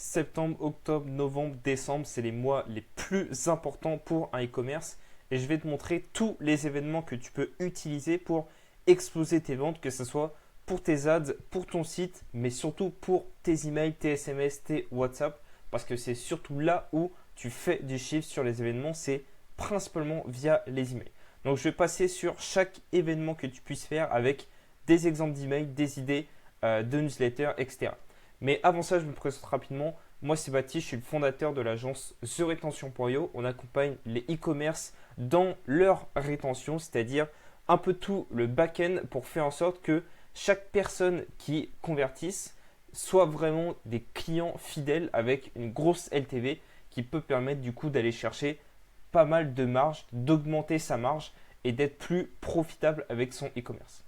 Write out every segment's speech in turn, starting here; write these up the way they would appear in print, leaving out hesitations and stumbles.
Septembre, octobre, novembre, décembre, c'est les mois les plus importants pour un e-commerce et je vais te montrer tous les événements que tu peux utiliser pour exploser tes ventes, que ce soit pour tes ads, pour ton site, mais surtout pour tes emails, tes SMS, tes WhatsApp, parce que c'est surtout là où tu fais du chiffre sur les événements, c'est principalement via les emails. Donc je vais passer sur chaque événement que tu puisses faire avec des exemples d'emails, des idées de newsletters, etc. Mais avant ça, je me présente rapidement. Moi, c'est Baptiste, je suis le fondateur de l'agence TheRetention.io. On accompagne les e-commerce dans leur rétention, c'est-à-dire un peu tout le back-end pour faire en sorte que chaque personne qui convertisse soit vraiment des clients fidèles avec une grosse LTV qui peut permettre du coup d'aller chercher pas mal de marge, d'augmenter sa marge et d'être plus profitable avec son e-commerce.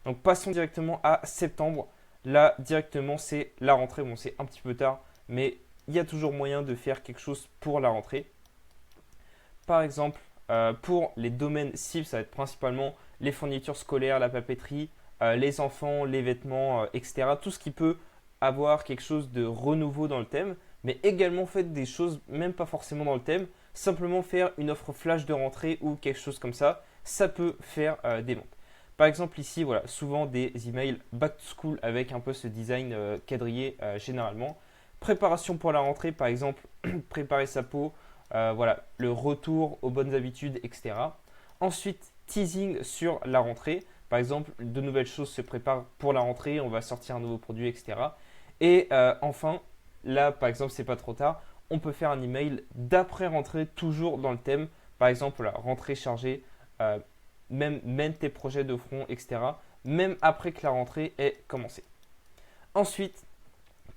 Donc passons directement à septembre. Là, directement, c'est la rentrée. Bon, c'est un petit peu tard, mais il y a toujours moyen de faire quelque chose pour la rentrée. Par exemple, pour les domaines cibles, ça va être principalement les fournitures scolaires, la papeterie, les enfants, les vêtements, etc. Tout ce qui peut avoir quelque chose de renouveau dans le thème, mais également faites des choses même pas forcément dans le thème, simplement faire une offre flash de rentrée ou quelque chose comme ça peut faire des ventes. Par exemple ici, voilà, souvent des emails back to school avec un peu ce design quadrillé généralement. Préparation pour la rentrée, par exemple, préparer sa peau, voilà, le retour aux bonnes habitudes, etc. Ensuite, teasing sur la rentrée. Par exemple, de nouvelles choses se préparent pour la rentrée, on va sortir un nouveau produit, etc. Et enfin, là, par exemple, c'est pas trop tard, on peut faire un email d'après rentrée, toujours dans le thème. Par exemple, voilà, rentrée chargée, euh, même mène tes projets de front, etc. Même après que la rentrée ait commencé. Ensuite,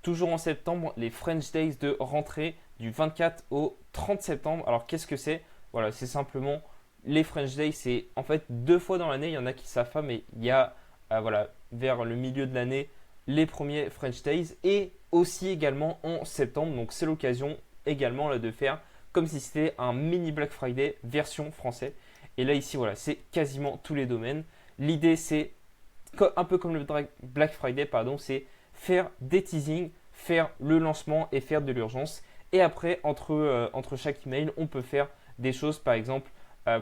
toujours en septembre, les French Days de rentrée du 24 au 30 septembre. Alors qu'est-ce que c'est? Voilà, c'est simplement les French Days, c'est en fait 2 fois dans l'année. Il y en a qui savent pas, mais il y a voilà, vers le milieu de l'année les premiers French Days et aussi également en septembre. Donc c'est l'occasion également là, de faire comme si c'était un mini Black Friday version français. Et là ici voilà, c'est quasiment tous les domaines. L'idée c'est un peu comme le Black Friday, pardon, c'est faire des teasings, faire le lancement et faire de l'urgence. Et après, entre chaque email, on peut faire des choses, par exemple,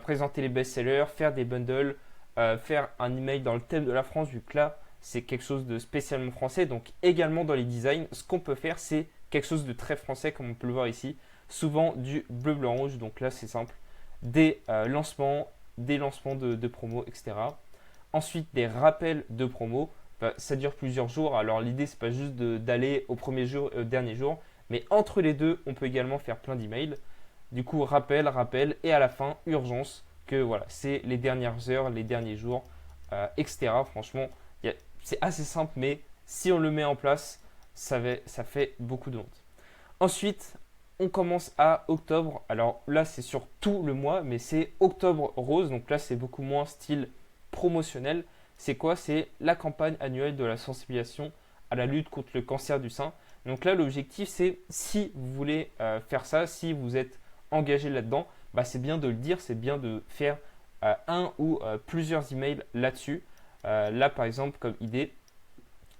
présenter les best-sellers, faire des bundles, faire un email dans le thème de la France, vu que là, c'est quelque chose de spécialement français. Donc, également dans les designs, ce qu'on peut faire, c'est quelque chose de très français, comme on peut le voir ici. Souvent du bleu, blanc, rouge. Donc là, c'est simple. Des lancements de promos, etc. Ensuite, des rappels de promo. Bah, ça dure plusieurs jours. Alors, l'idée, c'est pas juste d'aller au premier jour et au dernier jour. Mais entre les deux, on peut également faire plein d'emails. Du coup, rappel. Et à la fin, urgence. Que voilà, c'est les dernières heures, les derniers jours, etc. Franchement, c'est assez simple. Mais si on le met en place, ça fait beaucoup de ventes. Ensuite, on commence à octobre. Alors là, c'est sur tout le mois, mais c'est octobre rose. Donc là, c'est beaucoup moins style promotionnel. C'est quoi? C'est la campagne annuelle de la sensibilisation à la lutte contre le cancer du sein. Donc là, l'objectif, c'est si vous voulez faire ça, si vous êtes engagé là-dedans, bah, c'est bien de le dire, c'est bien de faire un ou plusieurs emails là-dessus. Là, par exemple, comme idée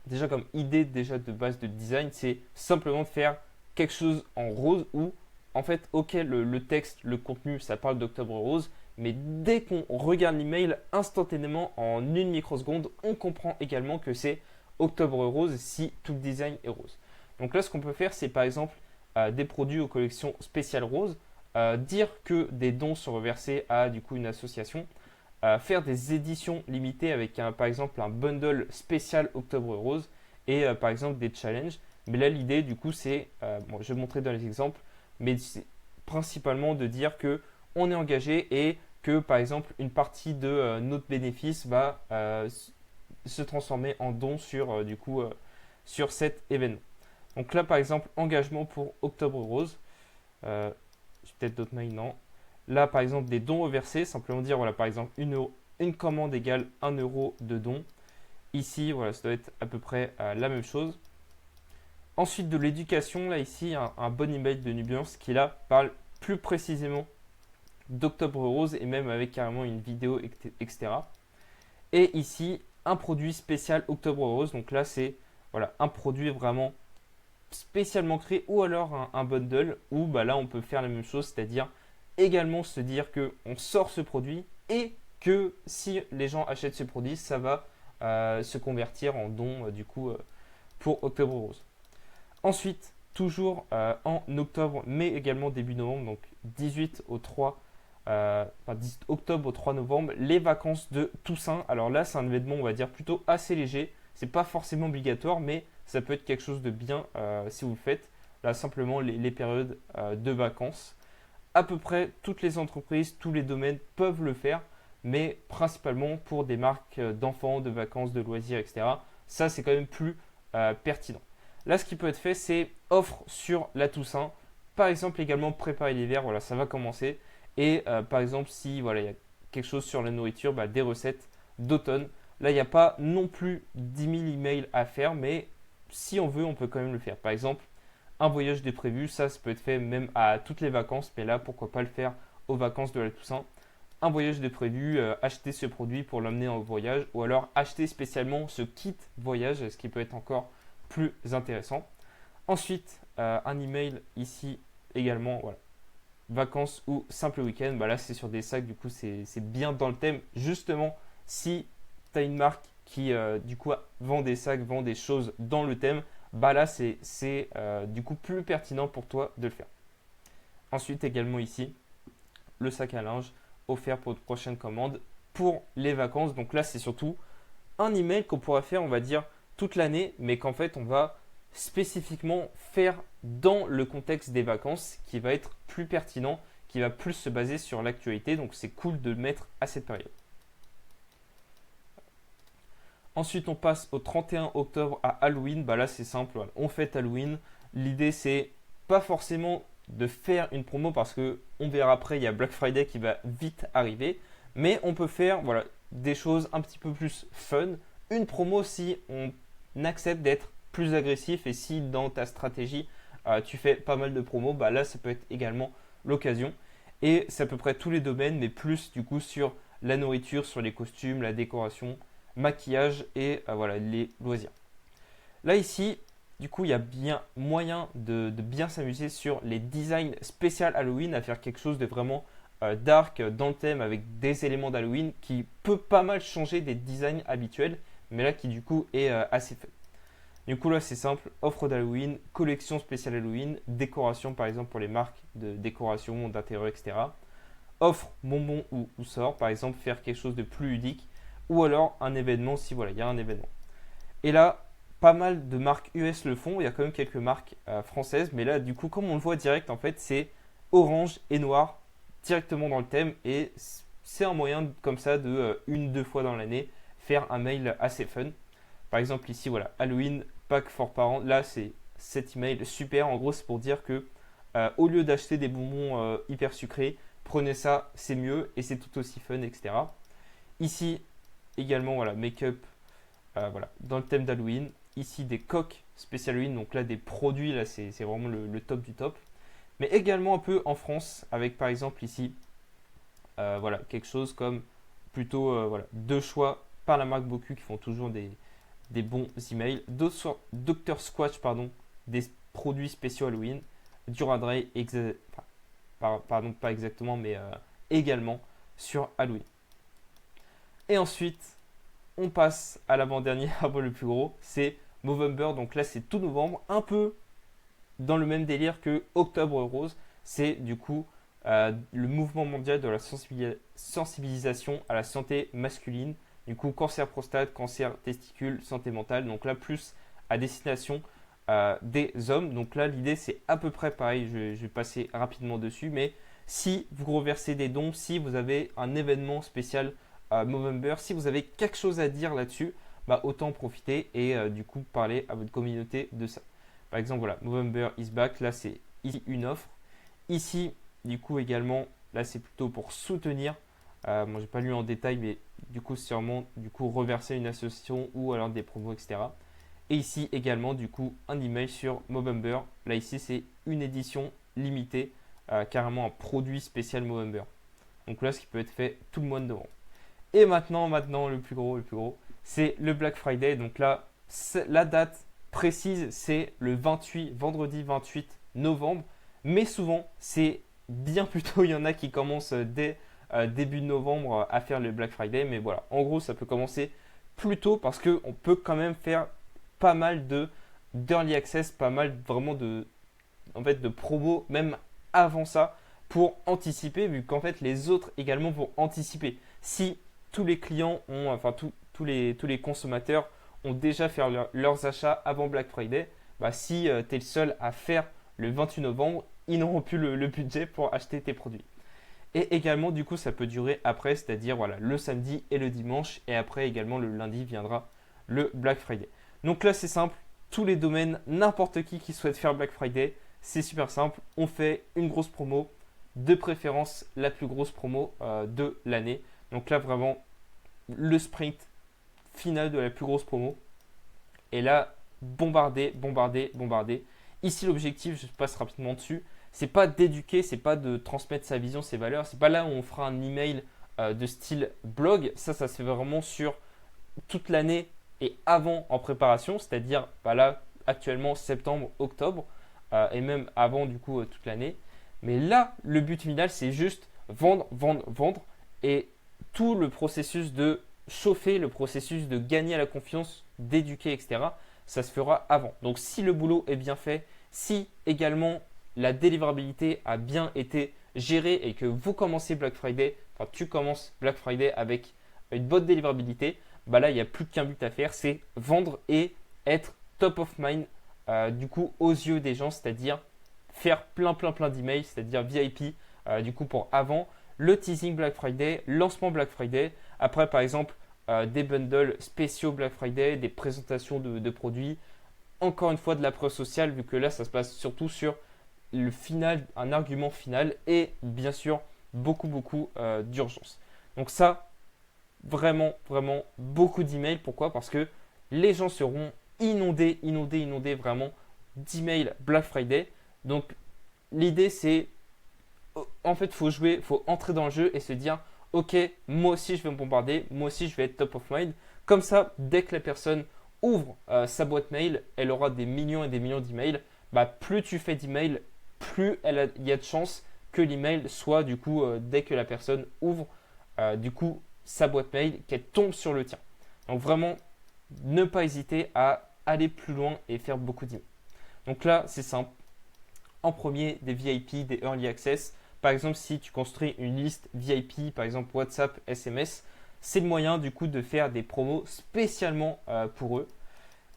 déjà de base de design, c'est simplement de faire quelque chose en rose où, en fait, ok, le texte, le contenu, ça parle d'Octobre Rose, mais dès qu'on regarde l'email, instantanément, en une microseconde, on comprend également que c'est Octobre Rose si tout le design est rose. Donc là, ce qu'on peut faire, c'est par exemple des produits aux collections spéciales roses, dire que des dons sont reversés à du coup une association, faire des éditions limitées avec par exemple un bundle spécial Octobre Rose et par exemple des challenges. Mais là, l'idée du coup, c'est, bon, je vais montrer dans les exemples, mais c'est principalement de dire que on est engagé et que par exemple une partie de notre bénéfice va se transformer en don sur sur cet événement. Donc là, par exemple, engagement pour Octobre Rose. J'ai peut-être d'autres mails, non. Là, par exemple, des dons reversés, simplement dire, voilà, par exemple, une commande égale 1 € de don. Ici, voilà, ça doit être à peu près la même chose. Ensuite, de l'éducation, là, ici, un bon email de Nubiance qui, là, parle plus précisément d'Octobre Rose et même avec carrément une vidéo, etc. Et ici, un produit spécial Octobre Rose. Donc là, c'est voilà, un produit vraiment spécialement créé ou alors un bundle où bah, là on peut faire la même chose, c'est-à-dire également se dire qu'on sort ce produit et que si les gens achètent ce produit, ça va se convertir en don du coup pour Octobre Rose. Ensuite, toujours en octobre, mais également début novembre, donc 18 au 3, 18 octobre au 3 novembre, les vacances de Toussaint. Alors là, c'est un événement, on va dire, plutôt assez léger. C'est pas forcément obligatoire, mais ça peut être quelque chose de bien si vous le faites. Là, simplement, les périodes de vacances. À peu près toutes les entreprises, tous les domaines peuvent le faire, mais principalement pour des marques d'enfants, de vacances, de loisirs, etc. Ça, c'est quand même plus pertinent. Là, ce qui peut être fait, c'est offre sur la Toussaint. Par exemple, également préparer l'hiver, voilà, ça va commencer. Et par exemple, si voilà, il y a quelque chose sur la nourriture, bah, des recettes d'automne. Là, il n'y a pas non plus 10 000 emails à faire, mais si on veut, on peut quand même le faire. Par exemple, un voyage de prévu, ça peut être fait même à toutes les vacances, mais là, pourquoi pas le faire aux vacances de la Toussaint. Un voyage de prévu, acheter ce produit pour l'emmener en voyage, ou alors acheter spécialement ce kit voyage, ce qui peut être encore plus intéressant. Ensuite, un email ici également, voilà, vacances ou simple week-end. Bah là, c'est sur des sacs, du coup, c'est bien dans le thème. Justement, si tu as une marque qui, du coup, vend des sacs, vend des choses dans le thème, bah là, c'est du coup plus pertinent pour toi de le faire. Ensuite, également ici, le sac à linge offert pour de prochaines commandes pour les vacances. Donc là, c'est surtout un email qu'on pourrait faire, on va dire, toute l'année, mais qu'en fait, on va spécifiquement faire dans le contexte des vacances qui va être plus pertinent, qui va plus se baser sur l'actualité. Donc, c'est cool de le mettre à cette période. Ensuite, on passe au 31 octobre à Halloween. Bah là, c'est simple, voilà. On fête Halloween. L'idée, c'est pas forcément de faire une promo parce que on verra après, il y a Black Friday qui va vite arriver. Mais on peut faire voilà, des choses un petit peu plus fun. Une promo si on accepte d'être plus agressif et si dans ta stratégie, tu fais pas mal de promos, bah là, ça peut être également l'occasion. Et c'est à peu près tous les domaines, mais plus du coup sur la nourriture, sur les costumes, la décoration, maquillage et voilà, les loisirs. Là ici, du coup, il y a bien moyen de bien s'amuser sur les designs spécial Halloween, à faire quelque chose de vraiment dark dans le thème avec des éléments d'Halloween qui peut pas mal changer des designs habituels, mais là qui du coup est assez fun. Du coup là c'est simple, offre d'Halloween, collection spéciale Halloween, décoration par exemple pour les marques de décoration, d'intérieur, etc. Offre bonbon ou sort, par exemple faire quelque chose de plus ludique, ou alors un événement si voilà, il y a un événement. Et là, pas mal de marques US le font, il y a quand même quelques marques françaises, mais là du coup comme on le voit direct en fait c'est orange et noir directement dans le thème et c'est un moyen comme ça de une, deux fois dans l'année faire un mail assez fun. Par exemple ici voilà, Halloween, pack for parents, là c'est cet email super, en gros c'est pour dire que au lieu d'acheter des bonbons hyper sucrés, prenez ça, c'est mieux et c'est tout aussi fun, etc. Ici également voilà, make-up voilà, dans le thème d'Halloween. Ici des coques spécial Halloween, donc là des produits, là c'est vraiment le top du top. Mais également un peu en France avec par exemple ici voilà, quelque chose comme plutôt voilà, deux choix par la marque Boku qui font toujours des bons emails. Dr Squatch, pardon, des produits spéciaux Halloween. Duradray, pardon, pas exactement, mais également sur Halloween. Et ensuite, on passe à l'avant-dernier, avant le plus gros, c'est Movember. Donc là, c'est tout novembre, un peu dans le même délire que Octobre Rose. C'est du coup le mouvement mondial de la sensibilisation à la santé masculine. Du coup, cancer prostate, cancer testicule, santé mentale. Donc là, plus à destination des hommes. Donc là, l'idée, c'est à peu près pareil. Je vais passer rapidement dessus. Mais si vous reversez des dons, si vous avez un événement spécial Movember, si vous avez quelque chose à dire là-dessus, bah, autant profiter et du coup parler à votre communauté de ça. Par exemple, voilà, Movember is back. Là, c'est ici une offre. Ici, du coup, également, là, c'est plutôt pour soutenir. Moi, j'ai pas lu en détail, mais du coup, c'est vraiment du coup reverser une association ou alors des promos, etc. Et ici également, du coup, un email sur Movember. Là, ici, c'est une édition limitée, carrément un produit spécial Movember. Donc là, ce qui peut être fait tout le mois de novembre. Et maintenant, le plus gros, c'est le Black Friday. Donc là, la date précise, c'est le 28, vendredi 28 novembre. Mais souvent, c'est bien plus tôt. Il y en a qui commencent dès début novembre à faire le Black Friday. Mais voilà, en gros, ça peut commencer plus tôt parce qu'on peut quand même faire pas mal d'early access, pas mal vraiment de promos, même avant ça, pour anticiper, vu qu'en fait, les autres également vont anticiper. Si tous les clients ont, enfin, tous les consommateurs ont déjà fait leurs achats avant Black Friday, bah, si tu es le seul à faire le 28 novembre, ils n'auront plus le budget pour acheter tes produits. Et également, du coup, ça peut durer après, c'est-à-dire voilà, le samedi et le dimanche, et après également le lundi viendra le Black Friday. Donc là, c'est simple, tous les domaines, n'importe qui souhaite faire Black Friday, c'est super simple, on fait une grosse promo, de préférence la plus grosse promo de l'année. Donc là, vraiment, le sprint final de la plus grosse promo. Et là, bombarder, bombarder, bombarder. Ici, l'objectif, je passe rapidement dessus, c'est pas d'éduquer, c'est pas de transmettre sa vision, ses valeurs. C'est pas là où on fera un email de style blog. Ça se fait vraiment sur toute l'année et avant en préparation, c'est-à-dire bah là, actuellement, septembre, octobre, et même avant, du coup, toute l'année. Mais là, le but final, c'est juste vendre, vendre, vendre. Et tout le processus de chauffer, le processus de gagner la confiance, d'éduquer, etc., ça se fera avant. Donc, si le boulot est bien fait, si également la délivrabilité a bien été gérée et que vous commencez Black Friday, enfin, tu commences Black Friday avec une bonne délivrabilité, bah là, il n'y a plus qu'un but à faire, c'est vendre et être top of mind, du coup, aux yeux des gens, c'est-à-dire faire plein d'emails, c'est-à-dire VIP, du coup pour avant, le teasing Black Friday, lancement Black Friday, après par exemple des bundles spéciaux Black Friday, des présentations de produits, encore une fois de la preuve sociale, vu que là ça se passe surtout sur le final, un argument final et bien sûr beaucoup d'urgence. Donc ça, vraiment beaucoup d'emails. Pourquoi? Parce que les gens seront inondés vraiment d'emails Black Friday. Donc l'idée c'est, en fait, il faut jouer, il faut entrer dans le jeu et se dire, ok, moi aussi je vais me bombarder, moi aussi je vais être top of mind. Comme ça, dès que la personne ouvre sa boîte mail, elle aura des millions et des millions d'emails. Bah, plus tu fais d'emails, plus il y a de chances que l'email soit du coup, dès que la personne ouvre du coup sa boîte mail, qu'elle tombe sur le tien. Donc vraiment, ne pas hésiter à aller plus loin et faire beaucoup d'emails. Donc là, c'est simple. En premier, des VIP, des Early Access. Par exemple, si tu construis une liste VIP, par exemple WhatsApp, SMS, c'est le moyen du coup de faire des promos spécialement pour eux.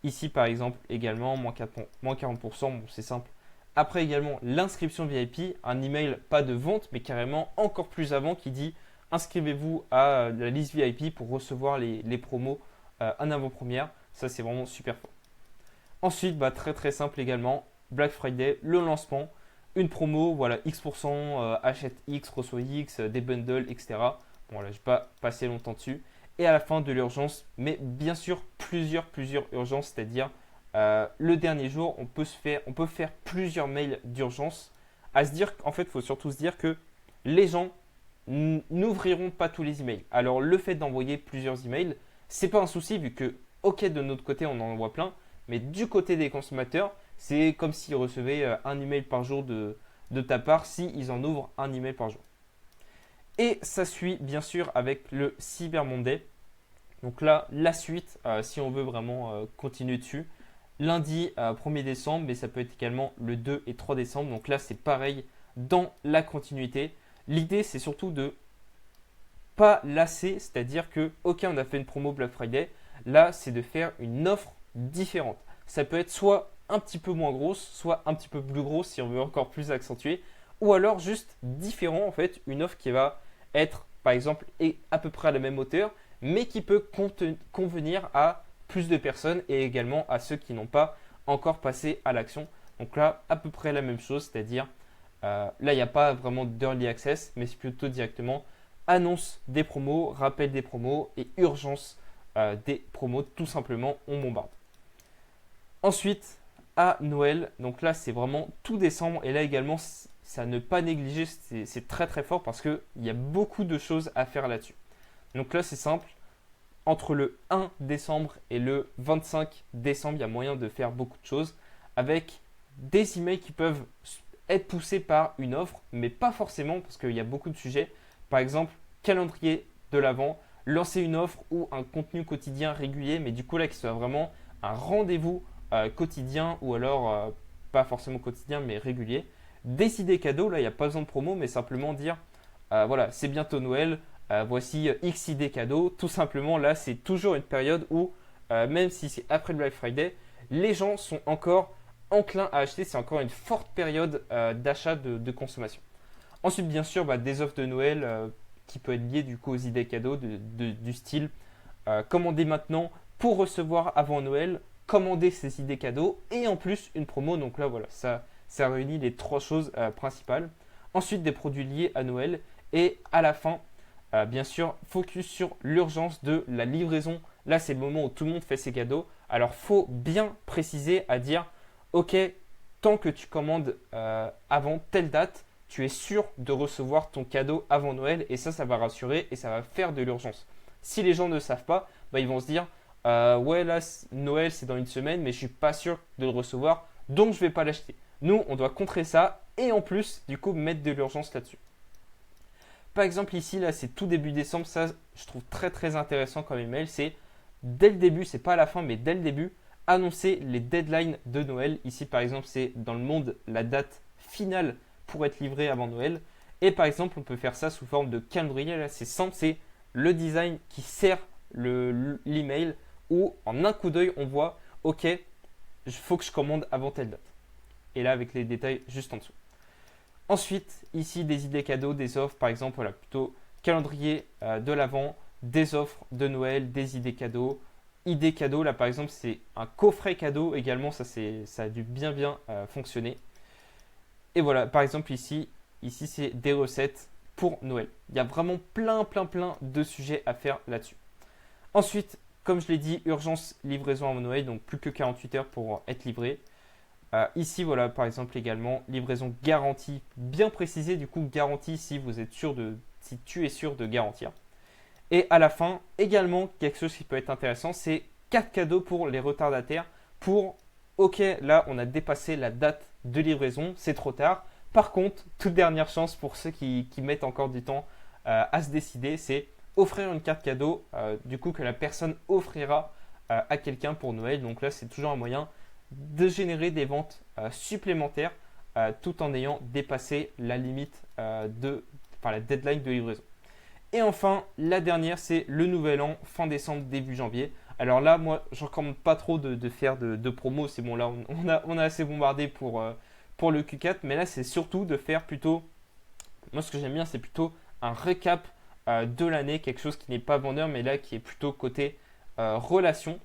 Ici, par exemple, également, moins 40%, bon, c'est simple. Après également, l'inscription VIP, un email pas de vente, mais carrément encore plus avant qui dit inscrivez-vous à la liste VIP pour recevoir les promos en avant-première. Ça, c'est vraiment super fort. Ensuite, bah, très simple également, Black Friday, le lancement, une promo, voilà, X%, achète X, reçoit X, des bundles, etc. Bon, là, je ne vais pas passer longtemps dessus. Et à la fin de l'urgence, mais bien sûr, plusieurs urgences, c'est-à-dire le dernier jour, on peut faire plusieurs mails d'urgence. À se dire, en fait, il faut surtout se dire que les gens n'ouvriront pas tous les emails. Alors, le fait d'envoyer plusieurs emails, c'est pas un souci vu que, ok, de notre côté, on en envoie plein, mais du côté des consommateurs, c'est comme s'ils recevaient un email par jour de ta part s'ils en ouvrent un email par jour. Et ça suit bien sûr avec le Cyber Monday. Donc là, la suite, si on veut vraiment continuer dessus, lundi 1er décembre, mais ça peut être également le 2 et 3 décembre. Donc là, c'est pareil dans la continuité. L'idée, c'est surtout de pas lasser, c'est-à-dire que, ok, on a fait une promo Black Friday, là, c'est de faire une offre différente. Ça peut être soit un petit peu moins grosse, soit un petit peu plus grosse si on veut encore plus accentuer, ou alors juste différent en fait, une offre qui va être par exemple à peu près à la même hauteur, mais qui peut convenir à plus de personnes et également à ceux qui n'ont pas encore passé à l'action. Donc là, à peu près la même chose, c'est-à-dire là, il n'y a pas vraiment d'early access, mais c'est plutôt directement annonce des promos, rappel des promos et urgence des promos, tout simplement, on bombarde. Ensuite, à Noël, donc là c'est vraiment tout décembre et là également ça ne pas négliger, c'est très fort parce qu'il y a beaucoup de choses à faire là-dessus. Donc là c'est simple, entre le 1 décembre et le 25 décembre, il y a moyen de faire beaucoup de choses avec des emails qui peuvent être poussés par une offre, mais pas forcément parce qu'il y a beaucoup de sujets. Par exemple, calendrier de l'avant, lancer une offre ou un contenu quotidien régulier, mais du coup là qui soit vraiment un rendez-vous quotidien ou alors pas forcément quotidien mais régulier. Des idées cadeaux, là il n'y a pas besoin de promo, mais simplement dire voilà, c'est bientôt Noël, voici X idées cadeaux. Tout simplement, là c'est toujours une période où, même si c'est après le Black Friday, les gens sont encore enclins à acheter. C'est encore une forte période d'achat de consommation. Ensuite, bien sûr, des offres de Noël qui peut être liées du coup aux idées cadeaux du style commander maintenant pour recevoir avant Noël, commander ces idées cadeaux et en plus une promo. Donc là, voilà, ça réunit les trois choses principales. Ensuite, des produits liés à Noël et à la fin, bien sûr, focus sur l'urgence de la livraison. Là, c'est le moment où tout le monde fait ses cadeaux. Alors, faut bien préciser à dire, ok, tant que tu commandes avant telle date, tu es sûr de recevoir ton cadeau avant Noël et ça va rassurer et ça va faire de l'urgence. Si les gens ne savent pas, ils vont se dire ouais là Noël c'est dans une semaine mais je suis pas sûr de le recevoir donc je vais pas l'acheter. Nous on doit contrer ça et en plus du coup mettre de l'urgence là-dessus. Par exemple ici là c'est tout début décembre, ça je trouve très très intéressant comme email, c'est dès le début, c'est pas à la fin mais dès le début, annoncer les deadlines de Noël. Ici par exemple c'est dans le monde la date finale pour être livré avant Noël. Et par exemple, on peut faire ça sous forme de calendrier. Là, c'est simple, c'est le design qui sert l'email où en un coup d'œil, on voit OK, il faut que je commande avant telle date. Et là, avec les détails juste en dessous. Ensuite, ici, des idées cadeaux, des offres. Par exemple, voilà, plutôt calendrier de l'Avent, des offres de Noël, des idées cadeaux. Idées cadeaux, là, par exemple, c'est un coffret cadeau également. Ça a dû bien fonctionner. Et voilà, par exemple ici c'est des recettes pour Noël. Il y a vraiment plein de sujets à faire là-dessus. Ensuite, comme je l'ai dit, urgence livraison avant Noël, donc plus que 48 heures pour être livré. Ici, voilà, par exemple également, livraison garantie, bien précisée, du coup garantie si tu es sûr de garantir. Et à la fin, également, quelque chose qui peut être intéressant, c'est 4 cadeaux pour les retardataires pour ok, là on a dépassé la date de livraison, c'est trop tard. Par contre, toute dernière chance pour ceux qui mettent encore du temps à se décider, c'est offrir une carte cadeau, du coup que la personne offrira à quelqu'un pour Noël. Donc là, c'est toujours un moyen de générer des ventes supplémentaires tout en ayant dépassé la limite la deadline de livraison. Et enfin, la dernière, c'est le nouvel an, fin décembre, début janvier. Alors là, moi, je ne recommande pas trop de faire de promo. C'est bon, là, on a assez bombardé pour le Q4. Mais là, c'est surtout de faire plutôt. Moi, ce que j'aime bien, c'est plutôt un récap de l'année. Quelque chose qui n'est pas vendeur, mais là, qui est plutôt côté relation.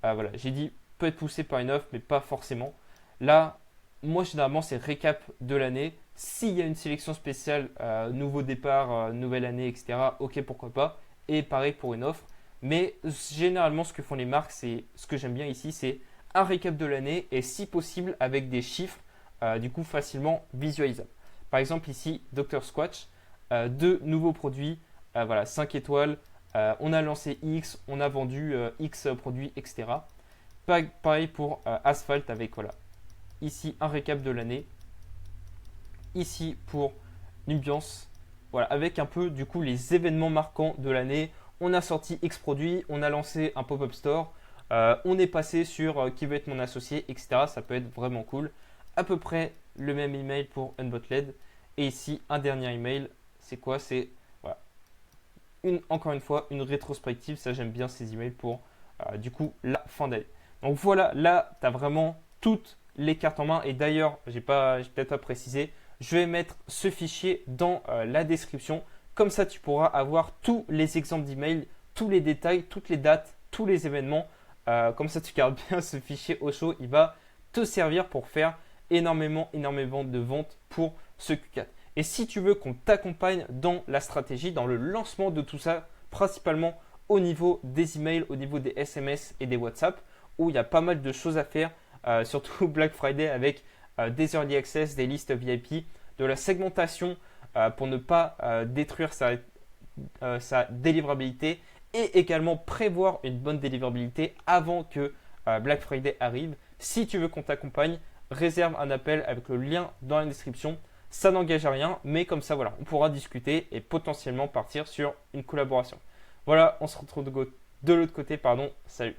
Voilà, j'ai dit peut être poussé par une offre, mais pas forcément. Là, moi, généralement, c'est récap de l'année. S'il y a une sélection spéciale, nouveau départ, nouvelle année, etc., ok, pourquoi pas. Et pareil pour une offre. Mais généralement, ce que font les marques, c'est ce que j'aime bien ici, c'est un récap de l'année et si possible avec des chiffres, du coup facilement visualisables. Par exemple ici, Dr Squatch, deux nouveaux produits, voilà, 5 étoiles, on a lancé X, on a vendu X produits, etc. Pareil pour Asphalt avec voilà, ici un récap de l'année, ici pour Nubiance, voilà, avec un peu du coup les événements marquants de l'année. On a sorti X produits, on a lancé un pop-up store, on est passé sur qui veut être mon associé, etc. Ça peut être vraiment cool. À peu près le même email pour Unbotled. Et ici, un dernier email. C'est quoi? C'est voilà, encore une fois une rétrospective. Ça, j'aime bien ces emails pour du coup la fin d'année. Donc voilà, là, tu as vraiment toutes les cartes en main. Et d'ailleurs, j'ai peut-être pas précisé, je vais mettre ce fichier dans la description. Comme ça, tu pourras avoir tous les exemples d'emails, tous les détails, toutes les dates, tous les événements. Comme ça, tu gardes bien ce fichier au chaud. Il va te servir pour faire énormément de ventes pour ce Q4. Et si tu veux qu'on t'accompagne dans la stratégie, dans le lancement de tout ça, principalement au niveau des emails, au niveau des SMS et des WhatsApp, où il y a pas mal de choses à faire, surtout Black Friday avec des early access, des listes VIP, de la segmentation pour ne pas détruire sa délivrabilité et également prévoir une bonne délivrabilité avant que Black Friday arrive. Si tu veux qu'on t'accompagne, réserve un appel avec le lien dans la description. Ça n'engage à rien, mais comme ça, voilà, on pourra discuter et potentiellement partir sur une collaboration. Voilà, on se retrouve de l'autre côté, pardon. Salut.